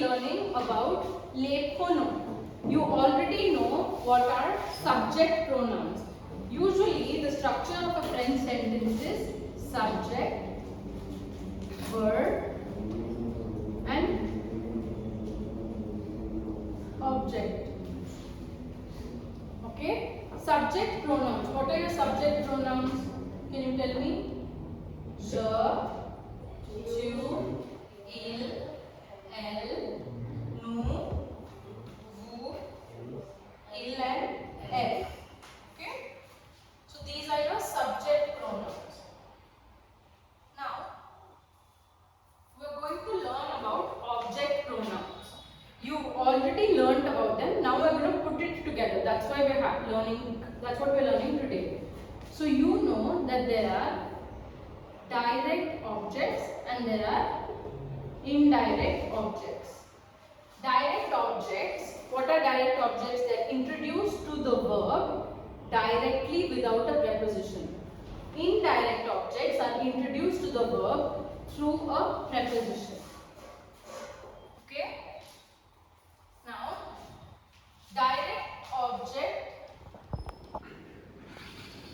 learning about les pronoms. You already know what are subject pronouns. Usually the structure of a French sentence is subject, verb and object. Okay? Subject pronouns. What are your subject pronouns? Can you tell me? Je, tu, il, elle, nous, vous, il and elle. Okay? So these are your subject pronouns. Now, we are going to learn about object pronouns. You already learned about them. Now we are going to put it together. That's why we are learning. That's what we are learning today. So you know that there are direct objects and there are indirect objects. Direct objects. What are direct objects? They are introduced to the verb directly without a preposition. Indirect objects are introduced to the verb through a preposition. Okay? Now, direct object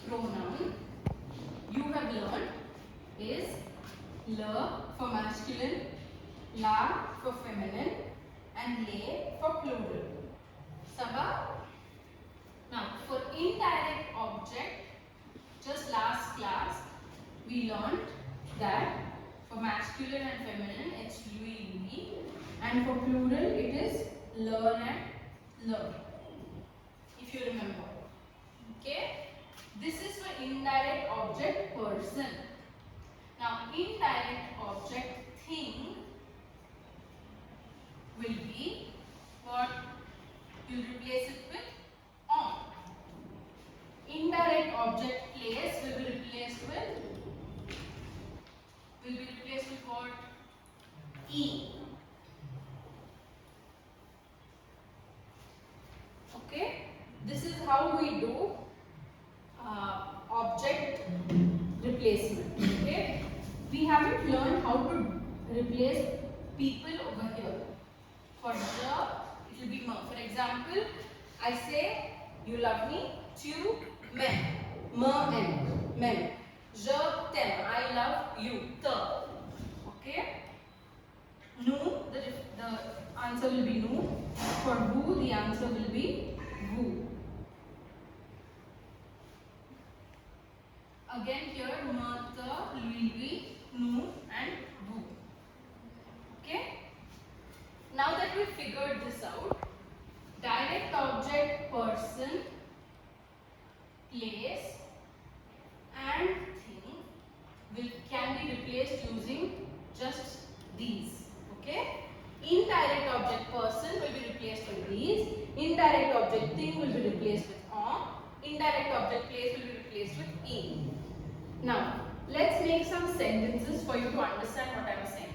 pronoun you have learned is le for masculine, la for feminine and les for plural. Sabha? Now, for indirect object, just last class we learned that for masculine and feminine it's lui, lui, and for plural it is learn and learn, if you remember. Okay? This is for indirect object person. Now, indirect object thing will be what? You replace it with on. Indirect object place will be replaced with what? E. Okay, this is how we do object replacement. Okay, we haven't learned how to replace people over here. For the, it will be me. For example, I say you love me, tu m'aimes, me and m'aime. Je t'aime, I love you, te. Okay. Nous, the answer will be nous. For vous, the answer will be vous. Again here, me, te, lui, lui, nous and vous. Okay. Now that we figured this out, direct object person, place and thing can be replaced using just these. Okay? Indirect object person will be replaced with these. Indirect object thing will be replaced with on. Indirect object place will be replaced with in. Now, let's make some sentences for you to understand what I am saying.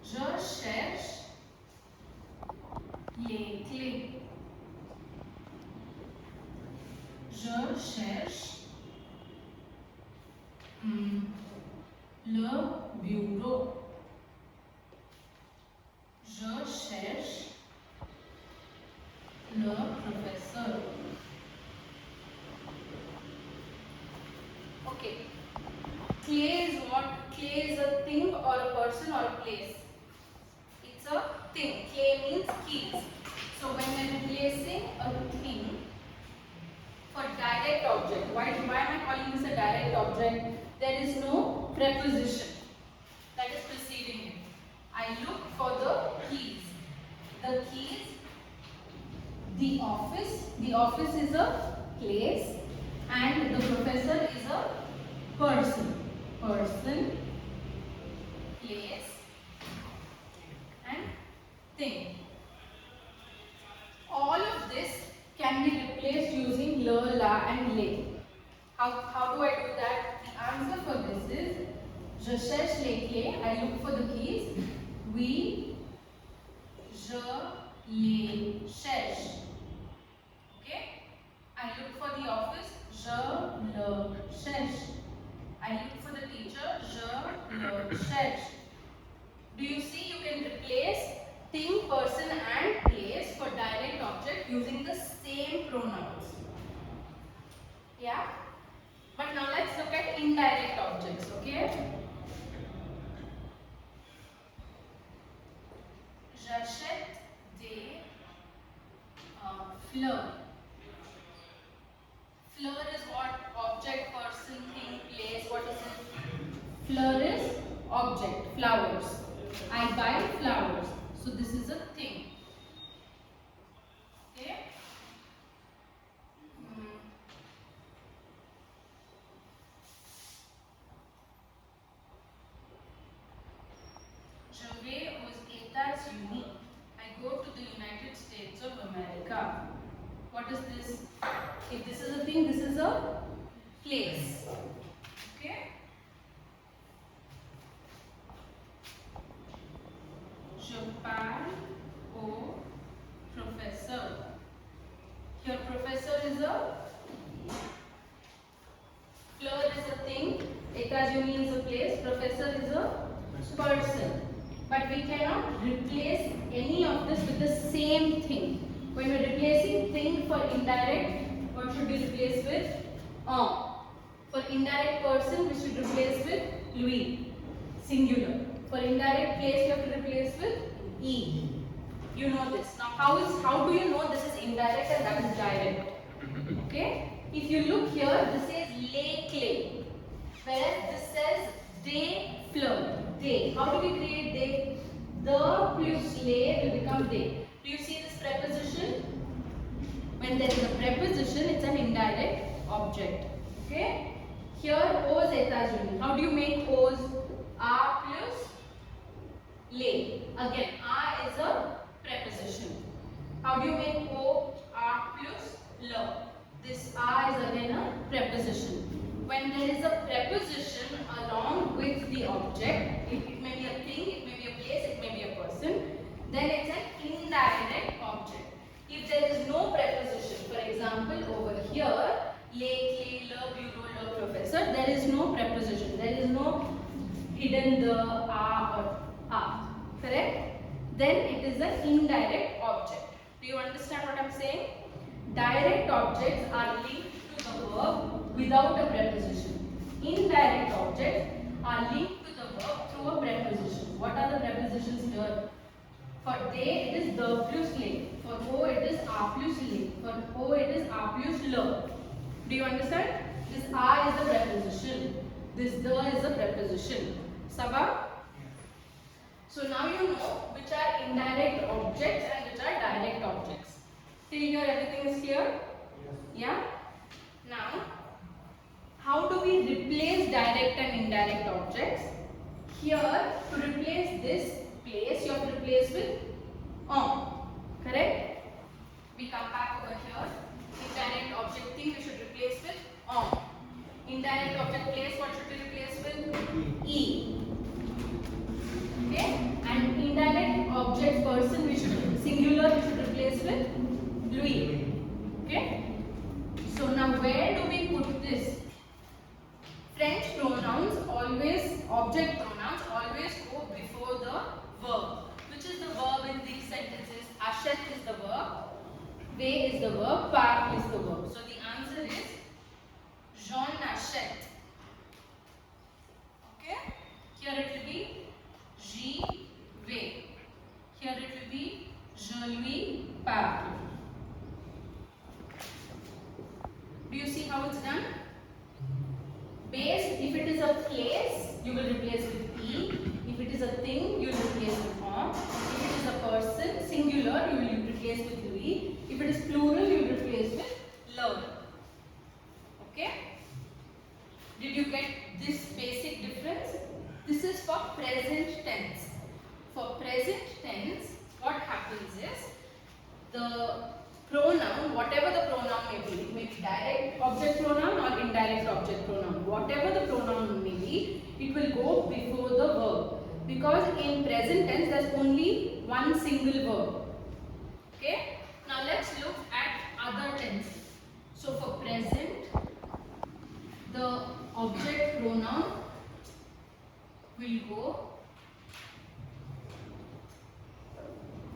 Je cherche les clés. Je cherche le bureau. Je cherche le professeur. Okay. Clay is what? Clay is a thing or a person or a place. It's a thing. Clay means keys. So when we are replacing a thing for direct object, why am I calling this a direct object? There is no preposition that is preceding it. I look for the keys. The keys, the office. The office is a place and the professor is a person. Person, place and thing. All of this can be replaced using le, la and les. How do I do that? The answer for this is je cherche les clés. I look for the keys. Oui, je les cherche. Okay? I look for the office. Je le cherche. I look for the teacher. Je le cherche. Do you see? You can replace thing, person and place for direct object using the same pronouns. Yeah? But now let's look at indirect objects, okay? J'achète des fleurs. Fleur is what? Object, person, thing, place. What is it? Fleur is object, flowers. I buy flowers. So this is a thing. Okay? Je vais aux États-Unis. I go to the United States of America. What is this? If this is a thing, this is a place. Okay? Je parle au professeur. Here professor is a fleur is a thing, États-Unis is a place, professor is a person. But we cannot replace any of this with the same thing. When we are replacing thing for indirect, what should we replace with? For indirect person, we should replace with lui, singular. For indirect place, we have to replace with e. You know this. Now, how do you know this is indirect and that is direct? Okay? If you look here, this says les clés, whereas this says des fleurs. They. How do we create they? The plus les will become they. Do you see this preposition? When there is a preposition, it's an indirect object. Okay? Here, aux États-Unis. How do you make aux? A plus les. Again, a is a preposition. How do you make o? A plus le. This a is again a preposition. When there is a preposition along with the object, it may be a thing, it may be a place, it may be a person, then it's an indirect object. If there is no preposition, for example, over here, les, clés, le, bureau, le, professor, there is no preposition. There is no hidden the, a or a. Correct? Then it is an indirect object. Do you understand what I am saying? Direct objects are linked to the verb without a preposition. Indirect objects are linked to the verb through a preposition. What are the prepositions here? For they, it is the plus le. For o, it is a plus le. For o, it is a plus le. Do you understand? This a is the preposition. This the is the preposition. Sabah? So now you know which are indirect objects and which are direct objects. Till here everything is clear? Yeah? Now, how do we replace direct and indirect objects? Here, to replace this place, you have to replace with on. Correct? We come back over here. Indirect object thing we should replace with on. Indirect object place, what should we replace with? E. Okay? And indirect object person, we should singular, we should replace with lui. Okay? So now where do we put this? French pronouns always, object pronouns always go before the verb. Which is the verb in these sentences? Achète is the verb, vais is the verb, part is the verb. So the answer is Jean achète. Okay? Here it will be j'y vais. Here it will be je lui parle. Do you see how it's done? Base, if it is a place, you will replace with e. If it is a thing, you will replace with on. If it is a person, singular, you will replace with lui. If it is plural, you will replace with le. Okay? Did you get this basic difference? This is for present tense. For present tense, what happens is the pronoun, whatever the pronoun may be, it may be direct object pronoun or indirect object pronoun, whatever the pronoun may be, it will go before the verb. Because in present tense, there is only one single verb. Okay? Now let's look at other tenses. So for present, the object pronoun will go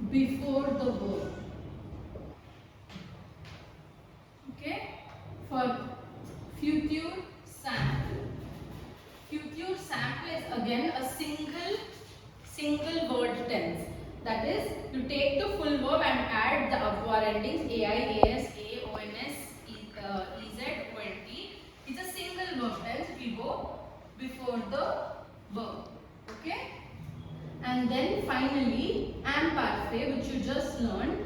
before the verb. Okay? For future sample. Future sample is again a single word tense. That is, you take the full verb and add the avoir endings ai, as, a, ons, ez, ont. It's a single verb tense. We go before the verb. Okay? And then finally, imperfect, which you just learned.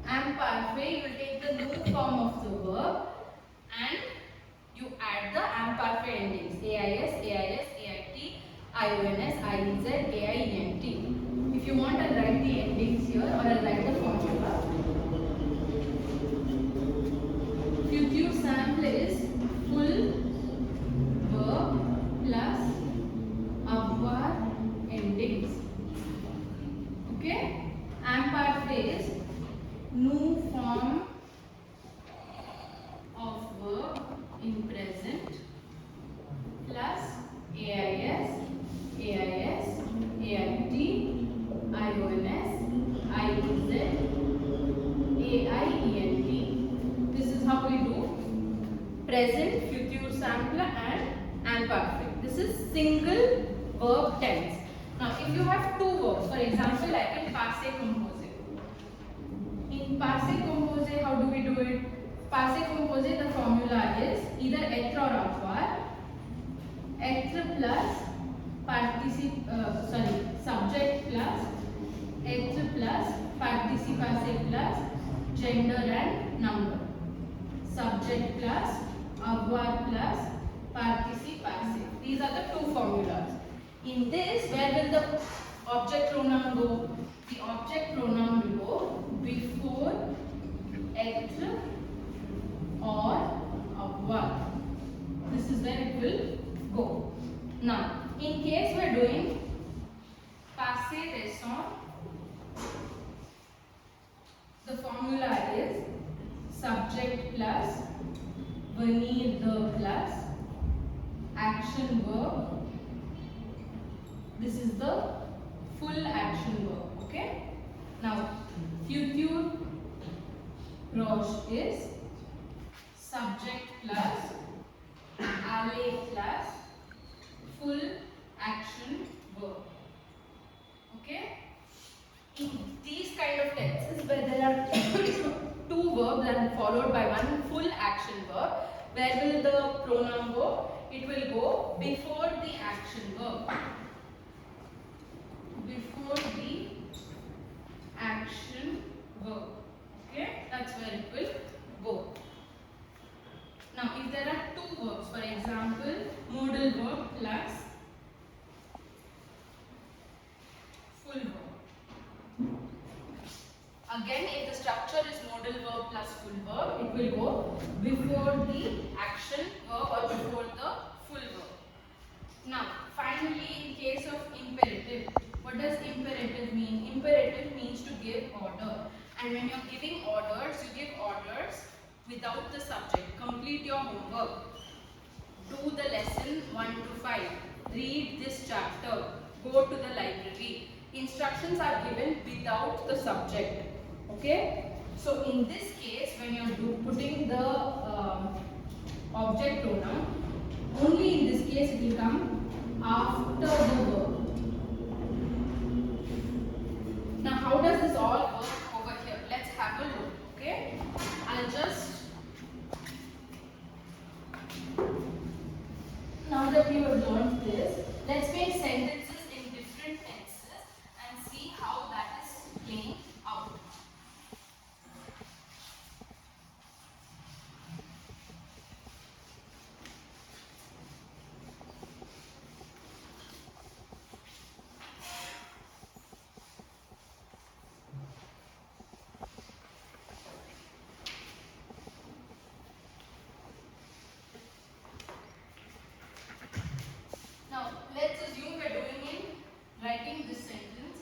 Imperfect, you will take the new form of the verb and you add the imperfect endings ais, ait, ions, iz, aient. If you want, I'll write the endings here, or I'll write the formula. Future sample is full verb plus avoir endings. Okay? Imperfect is new form of verb in present plus ais, ait, ions, iz, aient. This is how we do present, future sample and imperfect. This is single verb tense. Now if you have two verbs, for example like in passé composé. In passé composé, how do we do it? Passé composé, the formula is either être or avoir. Être plus subject plus être plus participe passé plus gender and number. Subject plus avoir plus participe passé. These are the two formulas. In this, where will the object pronoun go? The object pronoun will go before être or avoir. This is where it will go. Now, in case we are doing passé récent, the formula is subject plus venir the plus action verb. This is the full action verb. Okay? Now, future proche is subject plus aller plus full action verb. Okay? In these kind of tenses where there are two verbs and followed by one full action verb, where will the pronoun go? It will go before the action verb. Before the action verb. Okay? That's where it will go. Now, if there are two verbs, for example, modal verb plus full verb. Again, if the structure is modal verb plus full verb, it will go before the action verb or before the full verb. Now, finally, in case of imperative, what does imperative mean? Imperative means to give order. And when you're giving orders, you give orders without the subject. Complete your homework. Do the lesson 1 to 5. Read this chapter. Go to the library. Instructions are given without the subject. Okay? So in this case, when you're putting the object pronoun, only in this case it will come after the verb. Now how does this all work over here? Let's have a look. Okay? I'll just, now that you have learned this, let's make sentences in different tenses and see how that is playing out. Now, let's assume we are doing in writing this sentence.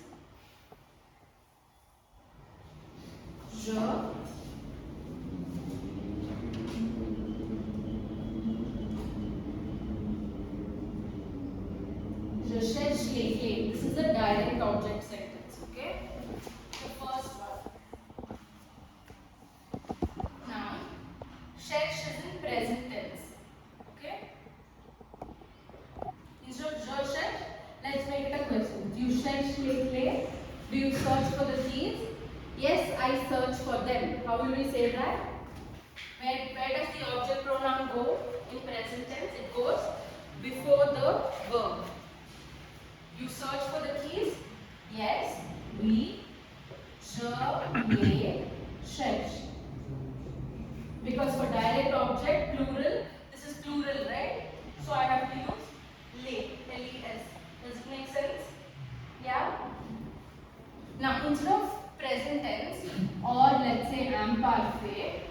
Je cherche les clés. This is a direct object sentence. Okay? the first one. Now, cherche is in present tense. Okay? Instead of je cherche, let's make it a question. Do you cherche les clés? Do you search for the keys? Yes, I search for them. How will we say that? Where does the object pronoun go in present tense? It goes before the verb. You search for the keys? Yes, we, je, les, cherche. Because for direct object, plural, this is plural, right? So I have to use les, L-E-S. Does it make sense? Yeah? Now, instead of present tense, or let's say imparfait,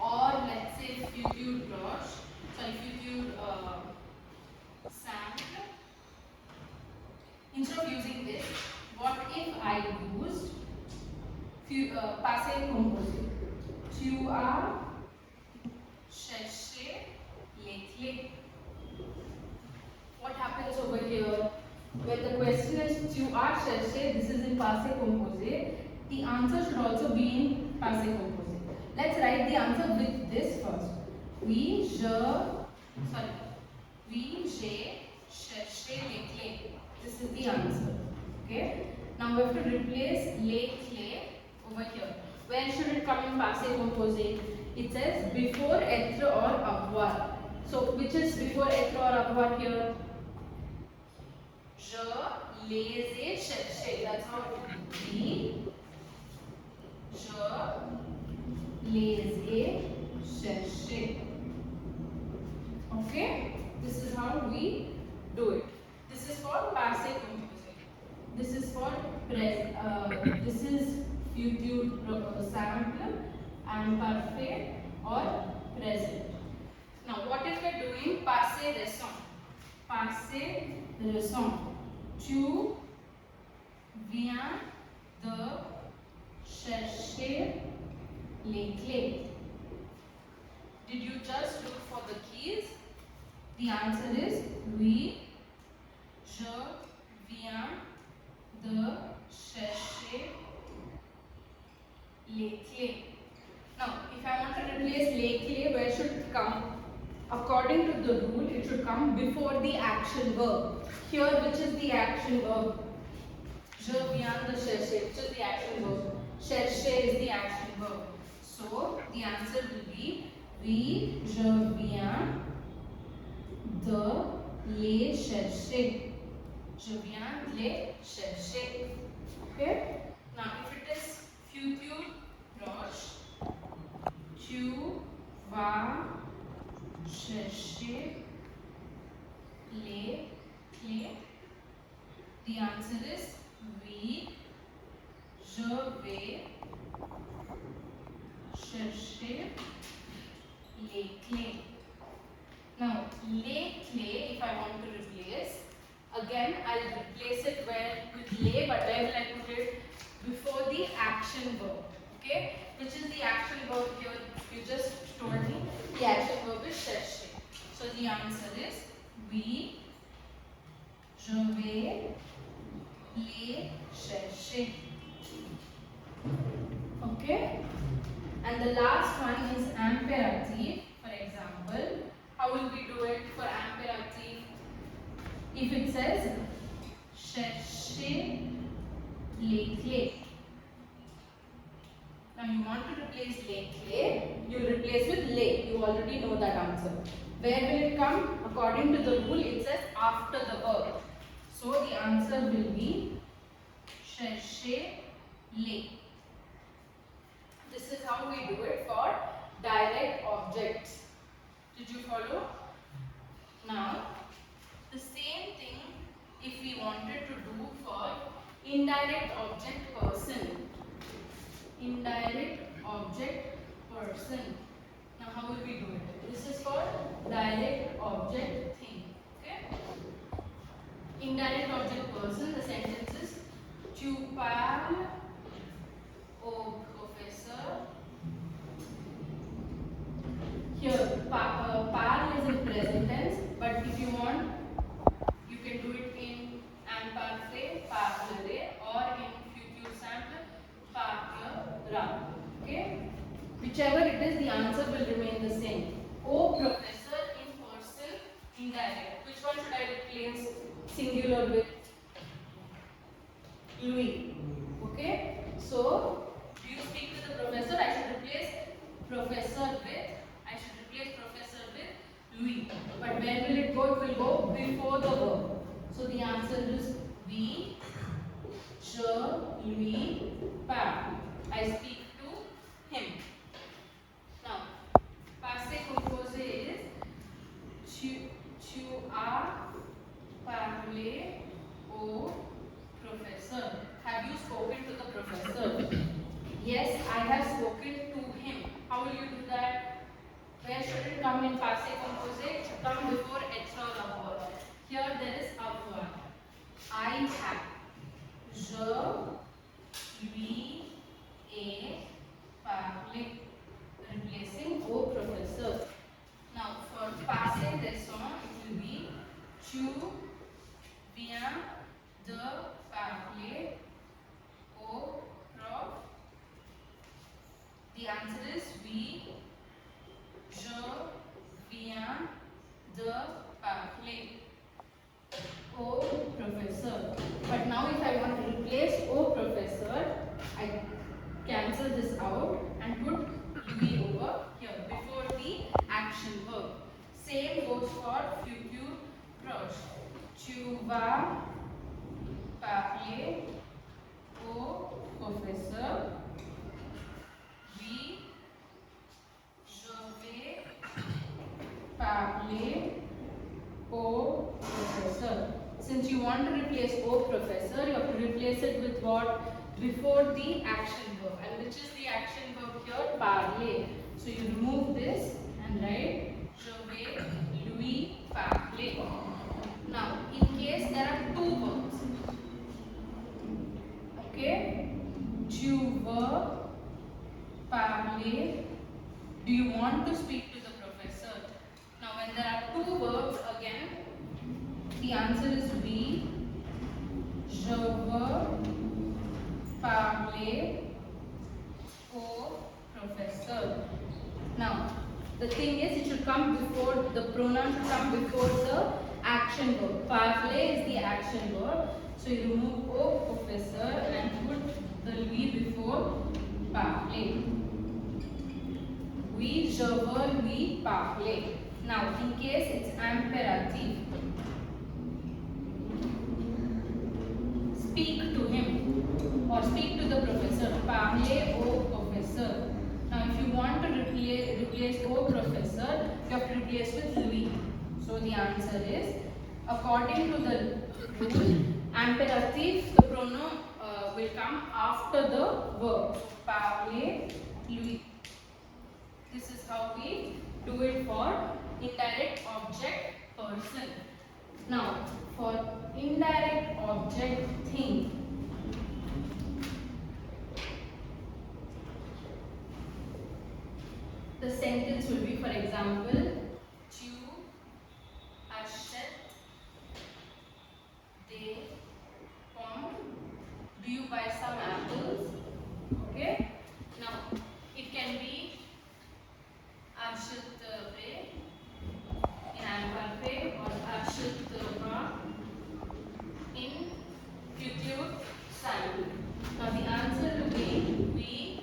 or let's say futur proche, futur simple, instead of using this, what if I used passé composé? Tu as cherché les clés. What happens over here? When the question is tu as cherché, this is in passé composé. The answer should also be in passé composé. Let's write the answer with this first. Oui, j'ai cherché les clés. This is the answer. Okay. Now we have to replace les clés over here. Where should it come in passé composé? It says before être or avoir. So which is before être or avoir here? Je les ai cherchés. That's how it will be. Je les ai cherchés. Okay? This is how we do it. This is for passé composé. This is for this is futur simple, imparfait or present. Now what if we are doing passé récent? Passé récent. Tu viens de chercher les clés. Did you just look for the keys? The answer is oui. Je viens de chercher les clés. Now, if I want to replace les clés, where should it come? According to the rule, it should come before the action verb. Here, which is the action verb? Je viens de chercher, which is the action verb? Chercher is the action verb. So, the answer will be oui, je viens de les chercher. Je viens de les chercher. Okay? Now, if it is futur proche, tu vas chercher les clés. The answer is oui, je vais chercher les clés. Now, les clés, if I want to replace, again I'll replace it with les, but where will I put it? Before the action verb. Okay? Which is the action verb here? You just told me the action verb is chercher. So the answer is oui, je vais les chercher. Okay? And the last one is imperative. For example, how will we do it for imperative? If it says chercher les clés. Now you want to replace les clés, you will replace with les. You already know that answer. Where will it come? According to the rule, it says after the verb. So the answer will be chercher les. This is how we do it for direct objects. Did you follow? Now, the same thing if we wanted to do for indirect object person. Indirect object person. Now, how will we do it? This is for direct object thing. Okay? Indirect object person, the sentence is tu parles au professeur. Here, parle is in present tense, but if you want, you can do it in imparfait, parlerai, or in futur simple, whichever it is, the answer will remain the same. O professor in person indirect. Which one should I replace singular with? Louis. Okay. So do you speak to the professor? I should replace professor with Louis. But where will it go? It will go before the verb. So the answer is we, je, lui, parle. I speak to him. Now, passé composé is tu as parlé au professeur. Have you spoken to the professor? Yes, I have spoken to him. How will you do that? Where should it come in passé composé? It should come before être or avoir. Here there is avoir. I have. Je lui ai parlé. Replacing au professeur. Now for passé récent, it will be tu viens de parler au prof. The answer is we, je viens de parler au professeur. But now if I want to replace au professeur, I cancel this out and put lui over here before the action verb. Same goes for futur proche. Tu vas parler au professeur. Oui, je vais parler au professeur. Since you want to replace au professor, you have to replace it with what? Before the action verb. And which is the action verb here? Parler. So you remove this and write je vais lui parler. Now, in case there are two verbs, okay? Tu veux parler. Do you want to speak to the professor? Now, when there are two verbs again, the answer is oui. Je veux parler au professeur. Now, the thing is, it should come before, the pronoun should come before the action verb. Parler is the action verb. So you remove au professeur and put the lui before parler. Oui, je veux lui parler. Now, in case it's imperative, speak to him or speak to the professor. Parler au professeur. Now, if you want to replace au professor, you have to replace with lui. So the answer is, according to the rule, imperative, the pronoun will come after the verb. Parler, lui. This is how we do it for indirect object person. Now, for indirect object thing, the sentence will be, for example, tu achètes des pommes. Do you buy some apples? Okay. Now, it can be achèterai in imperfect or achètera in future simple. Now, the answer will be we.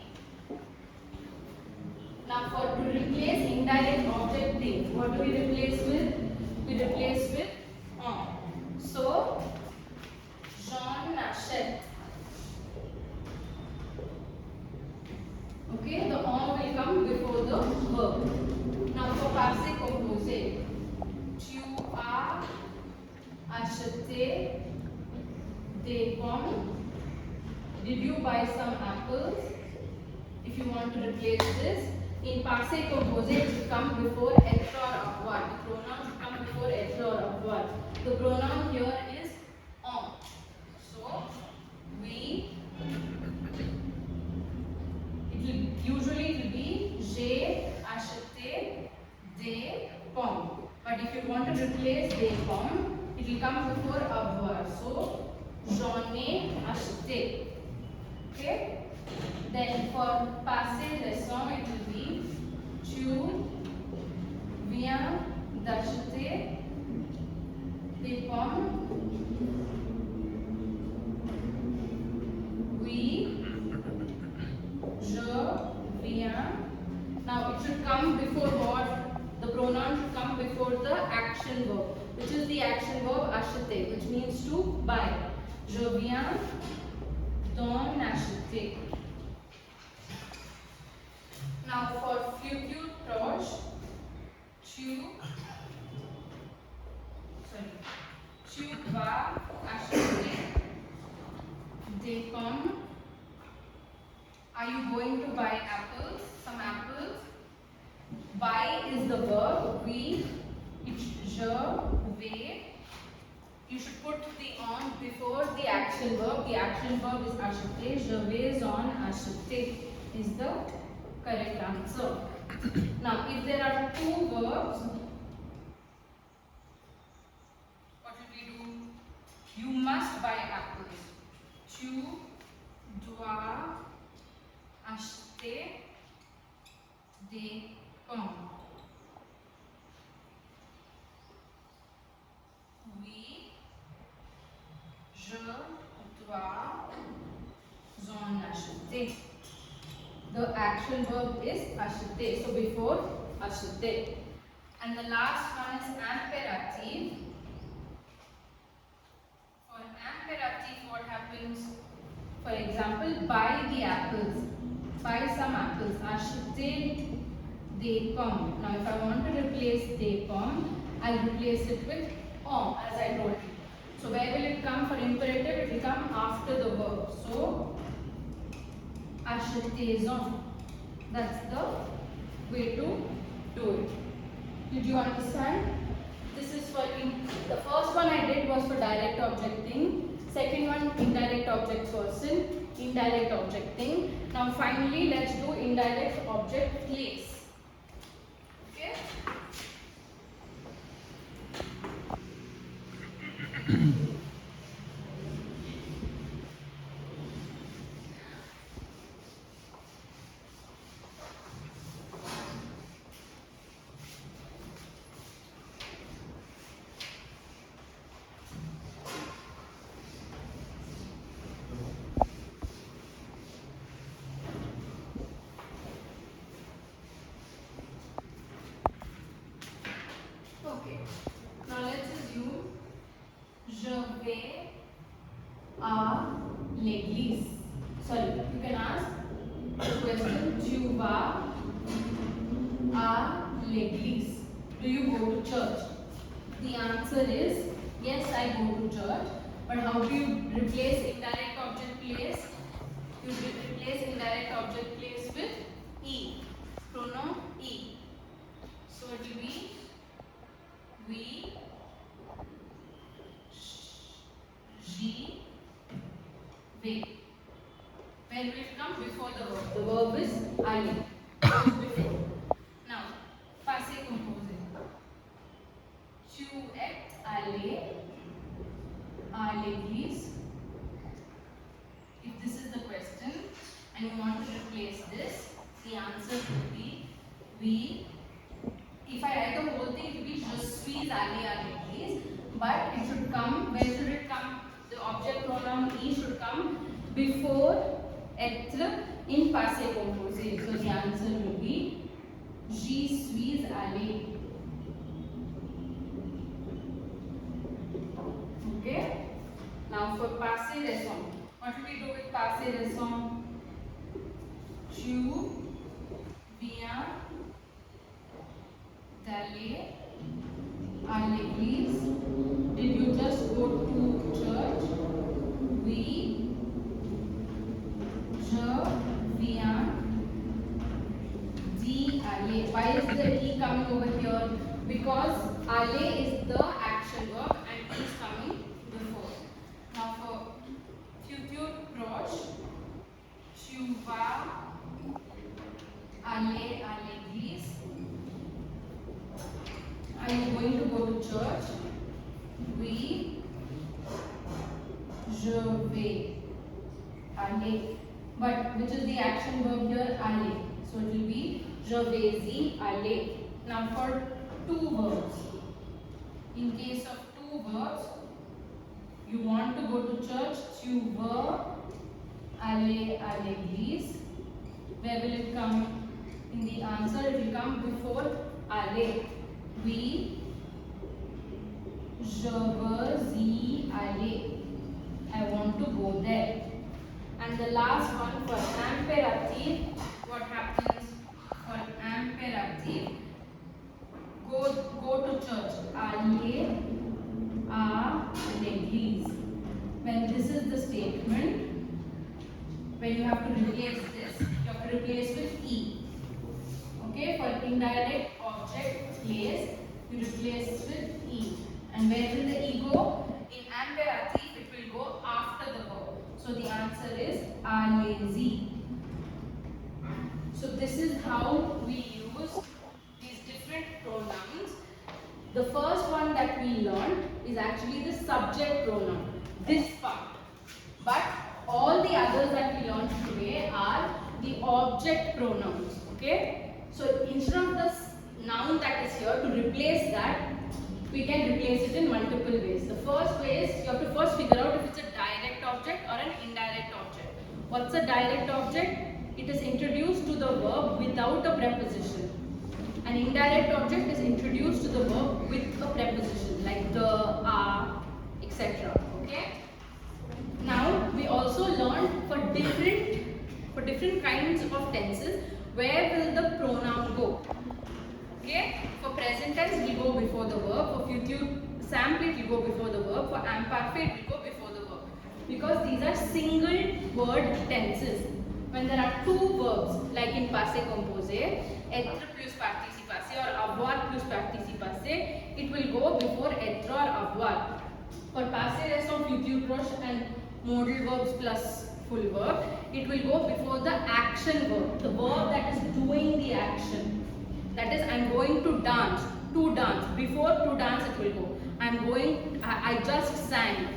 Now, for to replace indirect object thing, what do we replace with? We replace with on. So, Jean achète. Okay, the on will come before the verb. Now, for passé composé, tu as acheté des pommes. Did you buy some apples? If you want to replace this, in passé composé, it should come before être or avoir. The pronoun should come before être or avoir. The pronoun here is on. So, we. Usually it will be j'ai acheté des pommes. But if you want to replace des pommes, it will come before avoir. So, j'en ai acheté. Okay? Then for passé récent, it will be tu viens d'acheter des pommes. Oui, je viens. Now it should come before what? The pronoun should come before the action verb, which is the action verb acheter, which means to buy. Je viens d'en acheter. Now for futur proche, tu vas acheter des pommes. Are you going to buy apples? Some apples. Buy is the verb. We, je vais. You should put the on before the action verb. The action verb is acheter. Je vais en acheter is the correct answer. Now, if there are two verbs, what will we do? You must buy apples. Tu dois acheter des pommes. Oui, je dois en acheter. The action verb is acheter. So before acheter. And the last one is imperative. For imperative, what happens? For example, buy the apples. Buy some apples. Acheter des pommes. Now, if I want to replace des pommes, I'll replace it with om, as I told you. So, where will it come for imperative? It will come after the verb. So, achetez-en. That's the way to do it. Did you understand? This is for the first one I did was for direct object thing. Second one, indirect object person, indirect object thing. Now finally, let's do indirect object place. Okay? Okay. Now let's assume je vais à l'église. Sorry, you can ask the question, tu vas à l'église. Do you go to church? The answer is yes, I go to church. But how do you replace indirect object place? You replace indirect object place with e, pronoun e. So it will be we, j'y vais. When will it come? Before the verb. The verb is aller. Before. Now, passé composé. Tu es allé à l'église. If this is the question and you want to replace this, the answer will be we. If I write the whole thing, it will be je suis allé à l'église. But it should come, where should it come? The object pronoun e should come before être in passé composé. So the answer will be j'y suis allé. Okay? Now for passé récent. What will we do with passé récent? Tu viens d'aller à l'église. Did you just go to church? Oui, je viens d'y aller. Why is the e coming over here? Because aller is the action verb and e is coming before. Now for futur proche, tu vas aller à l'église. Are you going to go to church? Oui, je vais aller But which is the action verb here? Aller. So it will be je vais y aller. Now for two verbs. In case of two verbs, you want to go to church, tu veux aller à l'église. Where will it come? In the answer, it will come before aller. Oui, je veux y aller. I want to go there. And the last one for imperative, what happens for imperative? Go to church. Aller à l'église. When this is the statement, when you have to replace this, you have to replace with E. Okay, for indirect object place, you replace with E. And where will the E go? In imperative, it will go after the verb. So the answer is allez-y. So this is how we use these different pronouns. The first one that we learned is actually the subject pronoun, this part. But all the others that we learned today are the object pronouns. Okay? So instead of the noun that is here, to replace that, we can replace it in multiple ways. The first way is you have to first figure out if it's a direct object or an indirect object. What's a direct object? It is introduced to the verb without a preposition. An indirect object is introduced to the verb with a preposition like the, etc. Okay? Now we also learned for different kinds of tenses, where will the pronoun go? Okay? For present tense it will go before the verb. For future simple it will go before the verb. For imperfect it will go before the verb. Because these are single word tenses. When there are two verbs like in passé composé, être plus participe passé or avoir plus participe passé, it will go before être or avoir. For passé récent, futur proche and modal verbs plus full verb, it will go before the action verb, the verb that is doing the action. That is, I am going to dance. To dance. Before to dance it will go. I just sang.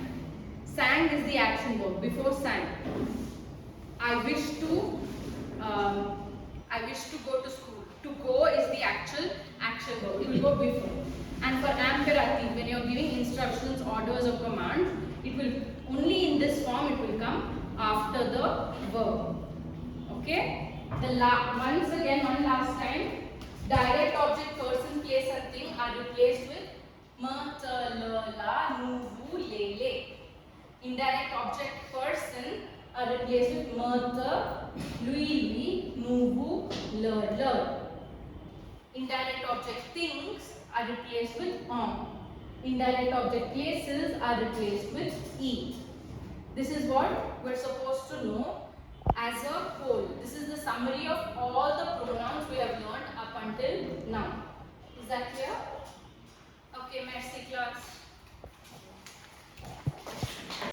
Sang is the action verb. Before sang. I wish to go to school. To go is the actual action verb. It will go before. And for imperative, when you are giving instructions, orders or commands, it will only in this form it will come after the verb. Okay? Once again, one last time, direct object, person, place and thing are replaced with me, te, le, la, nous, vous, les, les. Indirect object, person are replaced with me, te, lui, lui, nous, vous, le, le. Indirect object, things are replaced with on. Indirect object, places are replaced with e. This is what we're supposed to know as a whole. This is the summary of all the pronouns we have learned up until now. Is that clear? Okay, merci class.